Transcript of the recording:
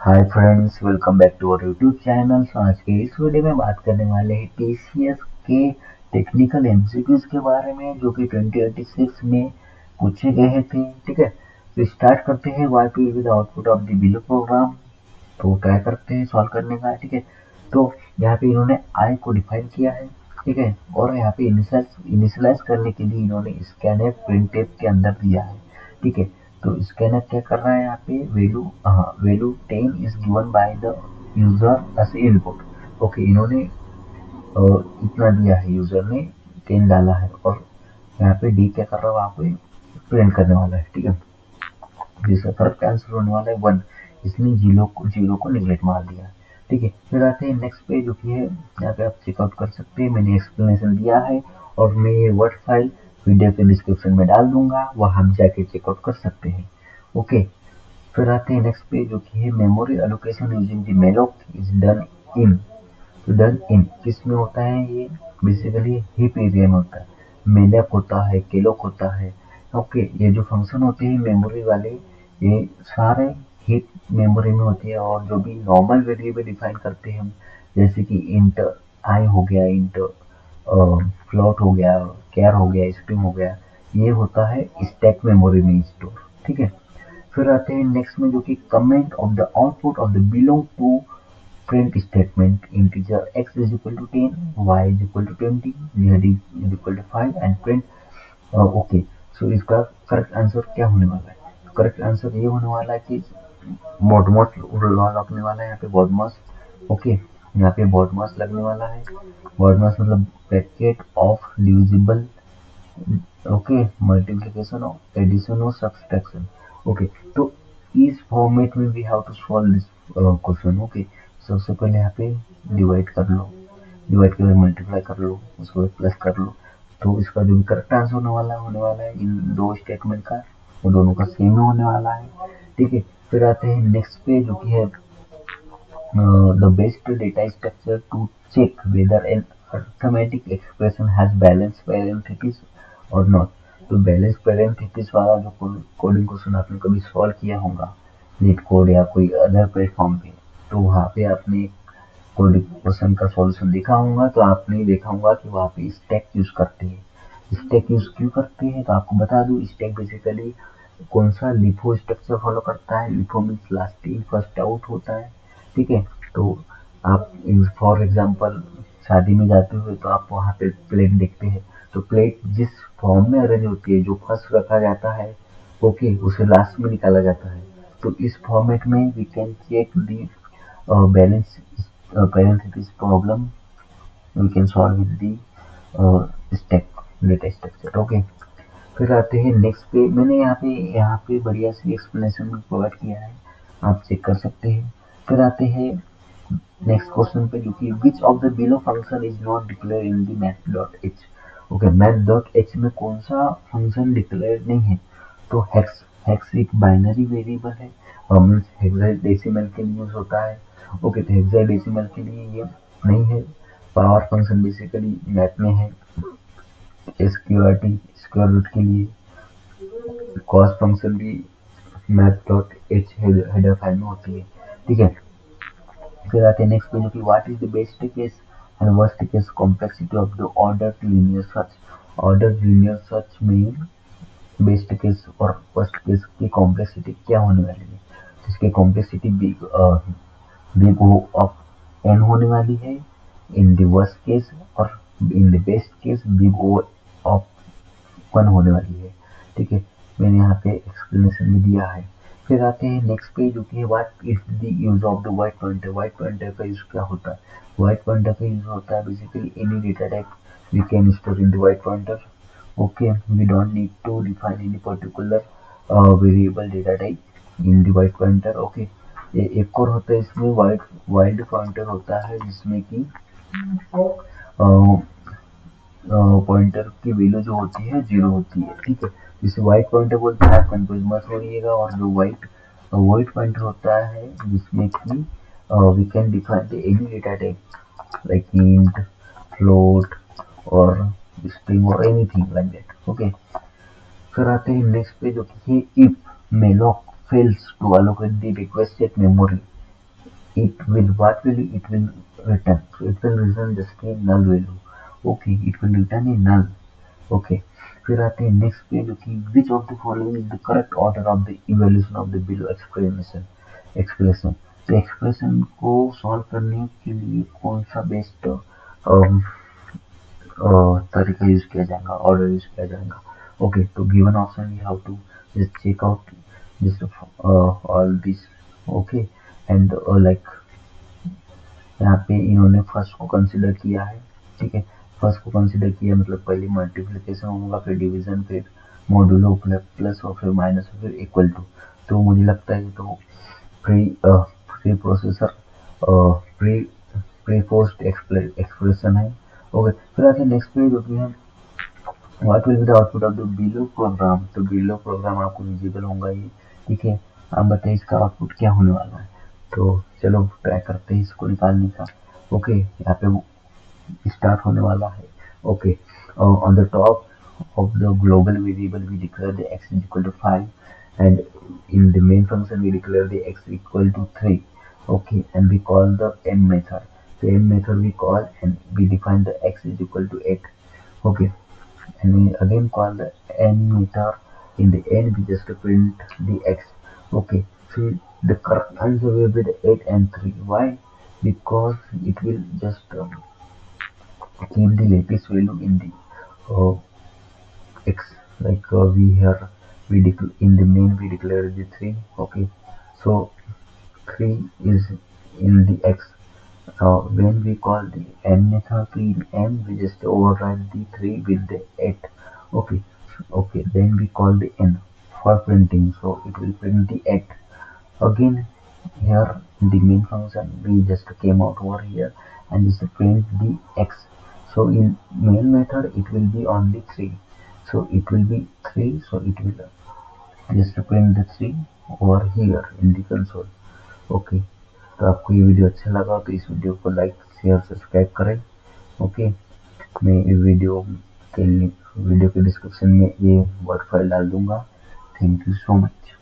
Hi friends, welcome back to our YouTube channel. तो आज के इस वीडियो में बात करने वाले हैं टीसीएस के टेक्निकल एमसीक्यूज के बारे में, जो कि 2086 में पूछे गए थे। ठीक है, तो स्टार्ट करते हैं। What will be the output of the below program. तो ट्राई करते हैं सॉल्व करने का। ठीक है, तो यहाँ पे इन्होंने आई को डिफाइन किया है। ठीक है, और यहाँ पे इनिशियलाइज करने के लिए इन्होंने स्कैनफ प्रिंटफ के अंदर दिया है। ठीक है, तो स्कैनफ क्या कर रहा है यहाँ पे, value 10 is given by the user as input. Okay, इन्होंने इतना दिया है, यूजर ने 10 डाला है, और यहाँ पे डी क्या कर रहा है, वहाँ पे प्रिंट करने वाला है। ठीक है, जिसका करेक्ट आंसर होने वाला है 1। इसने जीरो को निगलेक्ट मार दिया। ठीक है, फिर आते हैं नेक्स्ट पे, जो कि है यहाँ पे आप चेकआउट कर सकते हैं। मैंने एक्सप्लेनेशन दिया है, और मैं ये वर्ड फाइल वीडियो के डिस्क्रिप्शन में डाल दूंगा, वहां आप जाके चेकआउट कर सकते हैं। ओके, फिर आते हैं नेक्स्ट पे, जो कि है memory allocation using the malloc is done in. तो डन इन किस में होता है, ये बेसिकली हीप एरिया में होता है। मेलक होता है, केलोक होता है। ओके, ये जो फंक्शन होते हैं मेमोरी वाले, ये सारे हीप मेमोरी में होती है। और जो भी नॉर्मल वेरिएबल डिफाइन करते हैं हम, जैसे कि इंट आई हो गया, इंट फ्लोट हो गया, कैर हो गया, स्ट्रिंग हो गया, ये होता है स्टैक मेमोरी में स्टोर। ठीक है, फिर आते हैं नेक्स्ट में, जो कि comment of the output of the belong to print statement integer x is equal to 10, y is equal to 20, z is equal to 5 and print okay. So इसका करेक्ट आंसर क्या होने वाला है? करेक्ट आंसर ये होने वाला है कि बॉडमॉस लगने वाला है यहाँ पे, बॉडमॉस। ओके, यहाँ पे बॉडमॉस लगने वाला है। बॉडमॉस मतलब bracket of divisible, okay, multiplication और एडिशन और सब्सट्रैक्शन। ओके, तो इस फॉर्मेट में we have to solve this question. Okay, सबसे पहले यहाँ पे डिवाइड कर लो, डिवाइड के बाद मल्टीप्लाई कर लो, उसको बाद प्लस कर लो। तो इसका जो भी करेक्ट आंसर होने वाला है इन दो स्टेटमेंट का, वो दोनों का सेम होने वाला है। ठीक है, फिर आते हैं नेक्स्ट पे, जो कि है the best data structure to check whether an arithmetic expression has balanced parentheses or not। तो बैलेंस पेरेंथेसिस वाला जो कोडिंग क्वेश्चन आपने कभी सॉल्व किया होगा, नीट कोड या कोई अदर प्लेटफॉर्म पे, तो वहाँ पे आपने कोडिंग क्वेश्चन का सॉल्यूशन देखा होगा। तो आपने देखा होगा कि वहाँ पे स्टैक यूज करते हैं। स्टैक यूज क्यों करते हैं, तो आपको बता दूं, स्टैक बेसिकली कौन सा लिफो स्ट्रक्चर फॉलो करता है। LIFO means last in first out होता है। ठीक है, तो आप फॉर एग्जांपल शादी में जाते हुए तो आप वहाँ पे प्लेट देखते हैं। तो प्लेट जिस फॉर्म में अरेंज होती है, जो फर्स्ट रखा जाता है, ओके, उसे लास्ट में निकाला जाता है। तो इस फॉर्मेट में we can check the balance parenthesis problem we can solve with the stack data structure। Okay, फिर आते हैं नेक्स्ट पे। मैंने यहाँ पे बढ़िया सी एक्सप्लेनेशन प्रोवाइड किया है, आप चेक कर सकते हैं। फिर आते हैं नेक्स्ट क्वेश्चन पे, जो कि which of the below function is not declare in the math dot H. Okay, math dot H में कौन सा फंक्शन डिक्लेयर नहीं है? तो हेक्स, हेक्स एक बाइनरी वेरिएबल है, मीन्स हेक्साडेसिमल के लिए यूज होता है। ओके, तो हेक्साडेसिमल के लिए ये नहीं है। पावर फंक्शन बेसिकली मैथ में है, एसक्यूआरटी स्क्वायर रूट के लिए। कॉस फंक्शन भी math dot H header file में होती है। ठीक है, फिर आते हैं नेक्स्ट पे, जो कि what is the best case and worst case complexity of the order linear search. Order linear search में बेस्ट केस और फर्स्ट केस की कॉम्प्लेक्सिटी क्या होने वाली है? तो इसकी complexity big O of N होने वाली है इन द वर्स्ट केस, और in the best case big O of 1 होने वाली है। ठीक है, मैंने यहाँ पे एक्सप्लेनेशन भी दिया है। फिर आते हैं नेक्स्ट पे, जो कि what is the use of the void pointer. Void pointer का यूज क्या होता है? वाइट पॉइंटर का यूज होता है basically any data type we can store in the void pointer. Okay, we don't need to define any particular variable data type in the void pointer. Okay, एक और होता है इसमें वाइल्ड पॉइंटर होता है, जिसमें कि पॉइंटर की वैल्यू जो होती है 0 होती है। ठीक है, जिसे व्हाइट पॉइंटर बोलते हैं, आप कंफ्यूज मत होइएगा। और जो व्हाइट पॉइंटर होता है, जिसमें कि we can define any data type like int, float और स्ट्रिंग और एनीथिंग लाइक दैट। ओके, फिर आते हैं नेक्स्ट पे, जो कि if malloc fails to allocate the requested memory it will, what will it will return? So it will return just a null value. Okay, it will return a null. Okay, फिर आते हैं next पे जो कि which of the following is the correct order of the evolution of the below expression. तो expression को solve करने के लिए कौन सा बेस्ट तरीका यूज किया जाएगा, ऑर्डर यूज किया जाएगा। ओके, तो given option we have to just check out this all this. Okay, and like यहाँ पे इन्होंने फर्स्ट को कंसिडर किया है। ठीक है, फर्स्ट को कंसिडर किया मतलब पहले मल्टीप्लिकेशन होगा, फिर डिवीजन, फिर मॉड्यूलो, प्लस और फिर माइनस और फिर इक्वल टू। तो मुझे लगता है तो pre pre processor pre pre post expression है। ओके, फिर आते हैं नेक्स्ट पे जो कि है what will be the output of the below program. तो बिलो प्रोग्राम आपको विजिबल होगा ये। ठीक है, आप बताइए इसका आउटपुट क्या होने वाला है। तो चलो ट्राई करते हैं इसको निकालने का। ओके, यहाँ पे स्टार्ट होने वाला है। Okay, on the top of the global variable we declare the x is equal to 5, and in the main function we declare the x equal to 3. Okay, and we call the m method. The m method we call and we define the x is equal to 8. Okay, and we again call the n meter. In the end we just print the x. Okay, so the correct answer will be the 8 and 3. Why? Because it will just keep the latest value in the x, like we here in the main we declare the 3. Okay, so 3 is in the x. When we call the n method to in n, we just override the 3 with the 8. Okay, okay, then we call the n for printing, so it will print the 8. Again, here in the main function we just came out over here and just print the x. So in main method it will be only 3, so it will be 3, so it will just print the 3 over here in the console. Okay, तो आपको ये video अच्छा लगा तो इस video को like share subscribe करें। Okay, मैं इस वीडियो के डिस्क्रिप्शन में ये वर्ड फाइल डाल दूंगा। Thank you so much.